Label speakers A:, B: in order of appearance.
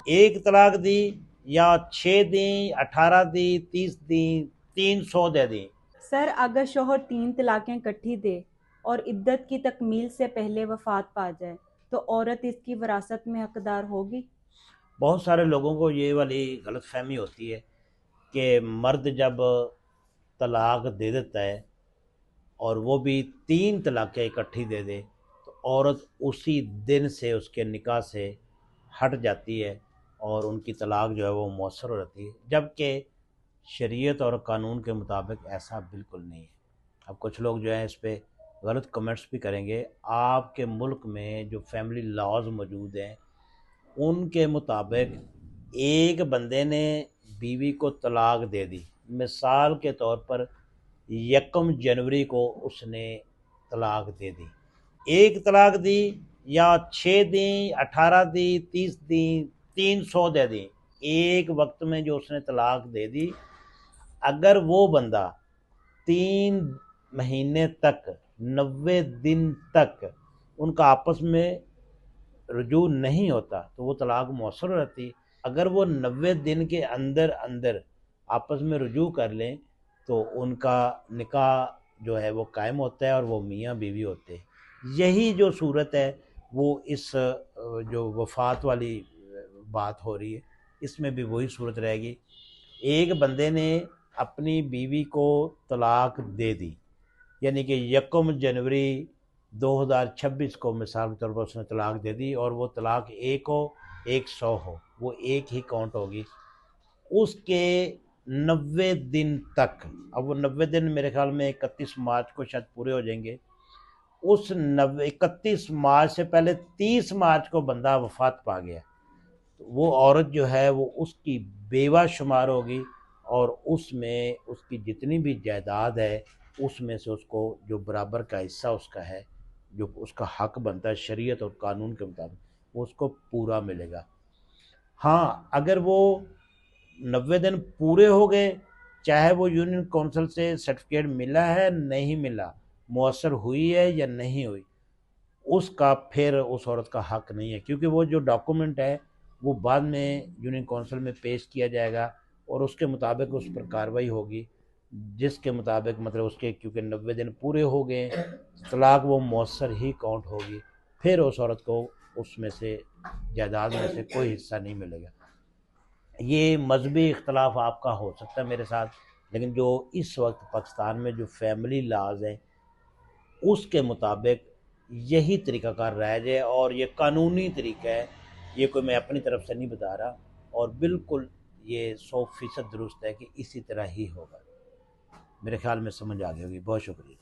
A: ایک طلاق دی یا 6 دیں، 18 دی، 30 دیں، 300 دے دیں۔
B: سر اگر شوہر 3 طلاقیں کٹھی دے اور عدت کی تکمیل سے پہلے وفات پا جائے تو عورت اس کی وراثت میں حقدار ہوگی؟
A: بہت سارے لوگوں کو یہ والی غلط فہمی ہوتی ہے کہ مرد جب طلاق دے دیتا ہے اور وہ بھی 3 طلاقیں اکٹھی دے دے تو عورت اسی دن سے اس کے نکاح سے ہٹ جاتی ہے اور ان کی طلاق جو ہے وہ مؤثر ہو جاتی ہے، جبکہ شریعت اور قانون کے مطابق ایسا بالکل نہیں ہے۔ اب کچھ لوگ جو ہیں اس پہ غلط کمنٹس بھی کریں گے۔ آپ کے ملک میں جو فیملی لاز موجود ہیں ان کے مطابق ایک بندے نے بیوی کو طلاق دے دی، مثال کے طور پر 1 جنوری کو اس نے طلاق دے دی، ایک طلاق دی یا 6 دیں، 18 دی، 30 دیں، 300 دے دیں، ایک وقت میں جو اس نے طلاق دے دی، اگر وہ بندہ 3 مہینے تک 90 دن تک ان کا آپس میں رجوع نہیں ہوتا تو وہ طلاق مؤثر ہو جاتی۔ اگر وہ 90 دن کے اندر اندر آپس میں رجوع کر لیں تو ان کا نکاح جو ہے وہ قائم ہوتا ہے اور وہ میاں بیوی ہوتے ہیں۔ یہی جو صورت ہے وہ اس جو وفات والی بات ہو رہی ہے اس میں بھی وہی صورت رہے گی۔ ایک بندے نے اپنی بیوی کو طلاق دے دی، یعنی کہ 1 جنوری 2026 کو مثال کے طور پر اس نے طلاق دے دی، اور وہ طلاق 1 ہو 100 ہو، وہ ایک ہی کاؤنٹ ہوگی۔ اس کے 90 دن تک، اب وہ 90 دن میرے خیال میں 31 مارچ کو شاید پورے ہو جائیں گے، اس 31 مارچ سے پہلے 30 مارچ کو بندہ وفات پا گیا، وہ عورت جو ہے وہ اس کی بیوہ شمار ہوگی، اور اس میں اس کی جتنی بھی جائیداد ہے اس میں سے اس کو جو برابر کا حصہ اس کا ہے، جو اس کا حق بنتا ہے شریعت اور قانون کے مطابق، وہ اس کو پورا ملے گا۔ ہاں اگر وہ 90 دن پورے ہو گئے، چاہے وہ یونین کونسل سے سرٹیفکیٹ ملا ہے نہیں ملا، مؤثر ہوئی ہے یا نہیں ہوئی، اس کا پھر اس عورت کا حق نہیں ہے، کیونکہ وہ جو ڈاکومنٹ ہے وہ بعد میں یونین کونسل میں پیش کیا جائے گا اور اس کے مطابق اس پر کارروائی ہوگی، جس کے مطابق مطلب اس کے کیونکہ 90 دن پورے ہو گئے، طلاق وہ مؤثر ہی کاؤنٹ ہوگی، پھر اس عورت کو اس میں سے جائیداد میں سے کوئی حصہ نہیں ملے گا۔ یہ مذہبی اختلاف آپ کا ہو سکتا ہے میرے ساتھ، لیکن جو اس وقت پاکستان میں جو فیملی لاز ہیں اس کے مطابق یہی طریقہ کار رائج ہے، اور یہ قانونی طریقہ ہے، یہ کوئی میں اپنی طرف سے نہیں بتا رہا، اور بالکل یہ 100% درست ہے کہ اسی طرح ہی ہوگا۔ میرے خیال میں سمجھ آ گئی ہوگی۔ بہت شکریہ۔